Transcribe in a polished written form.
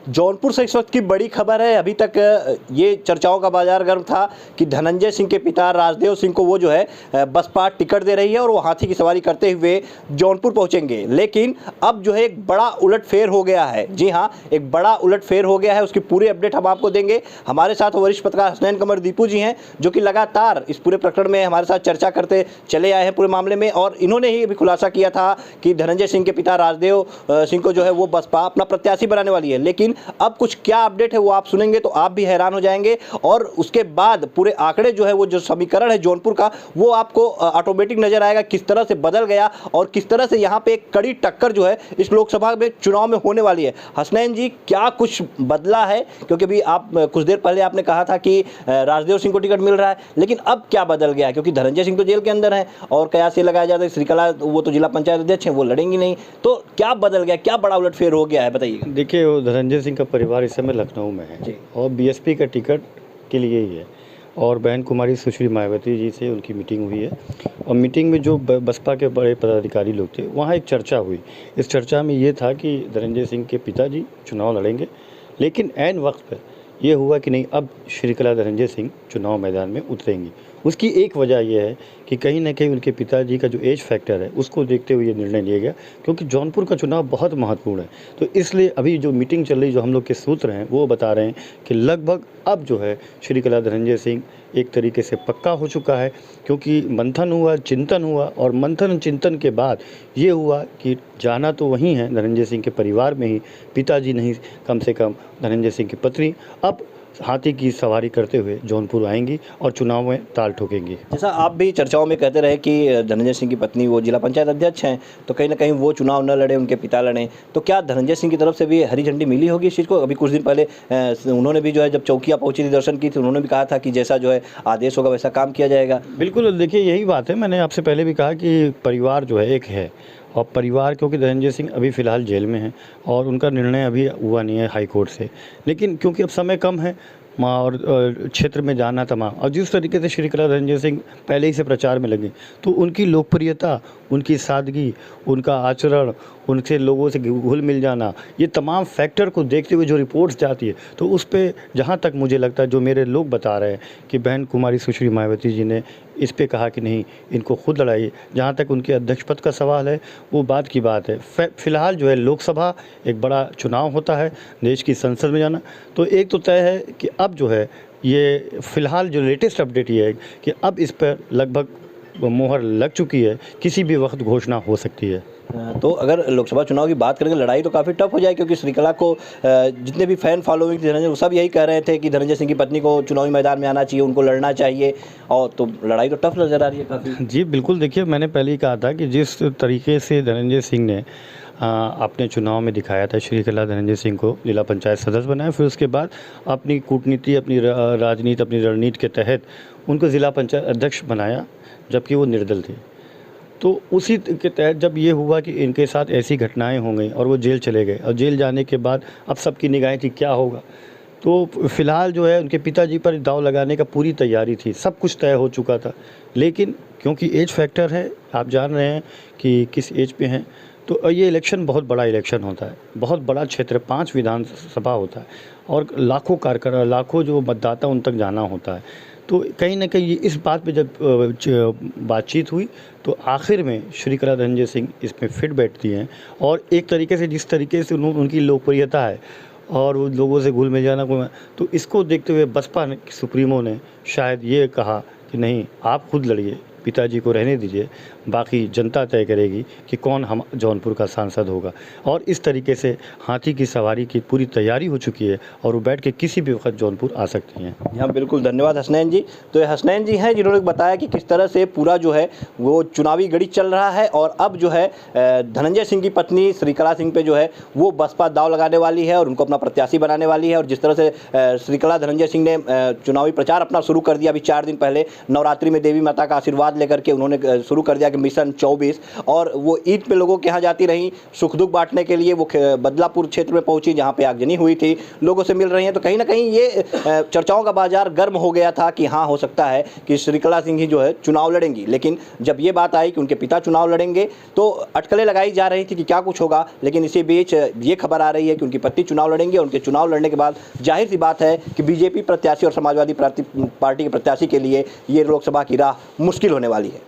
जौनपुर से इस वक्त की बड़ी खबर है। अभी तक ये चर्चाओं का बाजार गर्म था कि धनंजय सिंह के पिता राजदेव सिंह को वो जो है बसपा टिकट दे रही है और वो हाथी की सवारी करते हुए जौनपुर पहुंचेंगे। लेकिन अब जो है एक बड़ा उलटफेर हो गया है। जी हाँ, एक बड़ा उलटफेर हो गया है। उसकी पूरी अपडेट हम आपको देंगे। हमारे साथ वरिष्ठ पत्रकार हसनैन कमर दीपू जी हैं, जो कि लगातार इस पूरे प्रकरण में हमारे साथ चर्चा करते चले आए हैं पूरे मामले में। और इन्होंने ही अभी खुलासा किया था कि धनंजय सिंह के पिता राजदेव सिंह को जो है वो बसपा अपना प्रत्याशी बनाने वाली है। लेकिन अब कुछ क्या अपडेट है वो आप सुनेंगे तो आप भी हैरान हो जाएंगे। और उसके बाद पूरे आंकड़े जो है वो जो समीकरण है जौनपुर का वो आपको ऑटोमेटिक नजर आएगा किस तरह से बदल गया और किस तरह से यहाँ पे एक कड़ी टक्कर जो है इस लोकसभा में चुनाव में होने वाली है। हसनैन जी, क्या कुछ बदला है? क्योंकि अभी आप कुछ देर पहले आपने कहा था कि राजदेव सिंह को टिकट मिल रहा है, लेकिन अब क्या बदल गया? क्योंकि धनंजय सिंह तो जेल के अंदर है और कयास ये लगाया जाता है श्रीकला वो तो जिला पंचायत अध्यक्ष हैं, वो लड़ेंगी नहीं। तो क्या बदल गया, क्या बड़ा उलटफेर हो गया है, बताइए। देखिए, वो धनंजय सिंह का परिवार इस समय लखनऊ में है और बीएसपी का टिकट के लिए ही है। और बहन कुमारी सुश्री मायावती जी से उनकी मीटिंग हुई है और मीटिंग में जो बसपा के बड़े पदाधिकारी लोग थे वहाँ एक चर्चा हुई। इस चर्चा में ये था कि धनंजय सिंह के पिताजी चुनाव लड़ेंगे, लेकिन ऐन वक्त पर यह हुआ कि नहीं, अब श्रीकला धनंजय सिंह चुनाव मैदान में उतरेंगी। उसकी एक वजह यह है कि कहीं ना कहीं उनके पिताजी का जो एज फैक्टर है उसको देखते हुए ये निर्णय लिया गया, क्योंकि जौनपुर का चुनाव बहुत महत्वपूर्ण है। तो इसलिए अभी जो मीटिंग चल रही, जो हम लोग के सूत्र हैं वो बता रहे हैं कि लगभग अब जो है श्रीकला धनंजय सिंह एक तरीके से पक्का हो चुका है, क्योंकि मंथन हुआ, चिंतन हुआ और मंथन चिंतन के बाद ये हुआ कि जाना तो वहीं है धनंजय सिंह के परिवार में ही, पिताजी नहीं, कम से कम धनंजय सिंह की पत्नी अब हाथी की सवारी करते हुए जौनपुर आएंगी और चुनाव में ताल ठोकेंगी। जैसा आप भी चर्चाओं में कहते रहे कि धनंजय सिंह की पत्नी वो जिला पंचायत अध्यक्ष हैं, तो कहीं ना कहीं वो चुनाव न लड़े, उनके पिता लड़े, तो क्या धनंजय सिंह की तरफ से भी हरी झंडी मिली होगी इस चीज़ को? अभी कुछ दिन पहले उन्होंने भी जो है जब चौकिया पहुंची थी, दर्शन की थी, उन्होंने भी कहा था कि जैसा जो है आदेश होगा वैसा काम किया जाएगा। बिल्कुल, देखिए यही बात है। मैंने आपसे पहले भी कहा कि परिवार जो है एक है, और परिवार, क्योंकि धनंजय सिंह अभी फ़िलहाल जेल में हैं और उनका निर्णय अभी हुआ नहीं है हाई कोर्ट से, लेकिन क्योंकि अब समय कम है और क्षेत्र में जाना तमाम, और जिस तरीके से श्रीकला धनंजय सिंह पहले ही से प्रचार में लगे, तो उनकी लोकप्रियता, उनकी सादगी, उनका आचरण, उनसे लोगों से घुल मिल जाना, ये तमाम फैक्टर को देखते हुए जो रिपोर्ट्स जाती है, तो उस पे जहाँ तक मुझे लगता है, जो मेरे लोग बता रहे हैं कि बहन कुमारी सुश्री मायावती जी ने इस पे कहा कि नहीं, इनको खुद लड़ाइए। जहाँ तक उनके अध्यक्ष पद का सवाल है वो बात की बात है। फ़िलहाल जो है लोकसभा एक बड़ा चुनाव होता है, देश की संसद में जाना, तो एक तो तय है कि अब जो है ये फ़िलहाल जो लेटेस्ट अपडेट ये है कि अब इस पर लगभग मोहर लग चुकी है, किसी भी वक्त घोषणा हो सकती है। तो अगर लोकसभा चुनाव की बात करेंगे, लड़ाई तो काफ़ी टफ हो जाए, क्योंकि श्रीकला को जितने भी फैन फॉलोइंग थी धनंजय, वो सब यही कह रहे थे कि धनंजय सिंह की पत्नी को चुनावी मैदान में आना चाहिए, उनको लड़ना चाहिए, और तो लड़ाई तो टफ नज़र आ रही है काफ़ी। जी बिल्कुल, देखिए मैंने पहले ही कहा था कि जिस तरीके से धनंजय सिंह ने अपने चुनाव में दिखाया था, श्रीकला धनंजय सिंह को जिला पंचायत सदस्य बनाया, फिर उसके बाद अपनी कूटनीति, अपनी राजनीति, अपनी रणनीति के तहत उनको ज़िला पंचायत अध्यक्ष बनाया, जबकि वो निर्दल थे। तो उसी के तहत जब ये हुआ कि इनके साथ ऐसी घटनाएं हो गई और वो जेल चले गए, और जेल जाने के बाद अब सबकी निगाहें थी क्या होगा, तो फ़िलहाल जो है उनके पिताजी पर दाव लगाने का पूरी तैयारी थी, सब कुछ तय हो चुका था। लेकिन क्योंकि एज फैक्टर है, आप जान रहे हैं कि किस एज पे हैं, तो ये इलेक्शन बहुत बड़ा इलेक्शन होता है, बहुत बड़ा क्षेत्र, 5 विधानसभा होता है और लाखों कार्यकर्ता, लाखों जो मतदाता उन तक जाना होता है। तो कहीं ना कहीं इस बात पे जब बातचीत हुई तो आखिर में श्रीकला धनंजय सिंह इसमें फिट बैठती हैं, और एक तरीके से जिस तरीके से उनकी लोकप्रियता है और वो लोगों से घुल मिल जाना, तो इसको देखते हुए बसपा सुप्रीमो ने शायद ये कहा कि नहीं, आप खुद लड़िए, पिताजी को रहने दीजिए, बाकी जनता तय करेगी कि कौन हम जौनपुर का सांसद होगा। और इस तरीके से हाथी की सवारी की पूरी तैयारी हो चुकी है और वो बैठ के किसी भी वक्त जौनपुर आ सकती हैं। हाँ बिल्कुल, धन्यवाद हसनैन जी। तो ये हसनैन जी हैं जिन्होंने बताया कि किस तरह से पूरा जो है वो चुनावी गढ़ी चल रहा है, और अब जो है धनंजय सिंह की पत्नी श्रीकला सिंह पे जो है वो बसपा दाव लगाने वाली है और उनको अपना प्रत्याशी बनाने वाली है। और जिस तरह से श्रीकला धनंजय सिंह ने चुनावी प्रचार अपना शुरू कर दिया, अभी 4 दिन पहले नवरात्रि में देवी माता का आशीर्वाद लेकर के उन्होंने शुरू कर दिया कि मिशन 24, और वो ईद पे लोगों के यहाँ जाती रहीं, सुख दुख बांटने के लिए वो बदलापुर क्षेत्र में पहुंची जहाँ पे आगजनी हुई थी, लोगों से मिल रही हैं। तो कहीं ना कहीं ये चर्चाओं का बाजार गर्म हो गया था कि हाँ, हो सकता है कि श्रीकला सिंह ही जो है चुनाव लड़ेंगी। लेकिन जब ये बात आई कि उनके पिता चुनाव लड़ेंगे तो अटकलें लगाई जा रही थी कि क्या कुछ होगा। लेकिन इसी बीच ये खबर आ रही है कि उनकी पत्नी चुनाव लड़ेंगे, और उनके चुनाव लड़ने के बाद जाहिर सी बात है कि बीजेपी प्रत्याशी और समाजवादी पार्टी के प्रत्याशी के लिए ये लोकसभा की राह मुश्किल होने वाली है।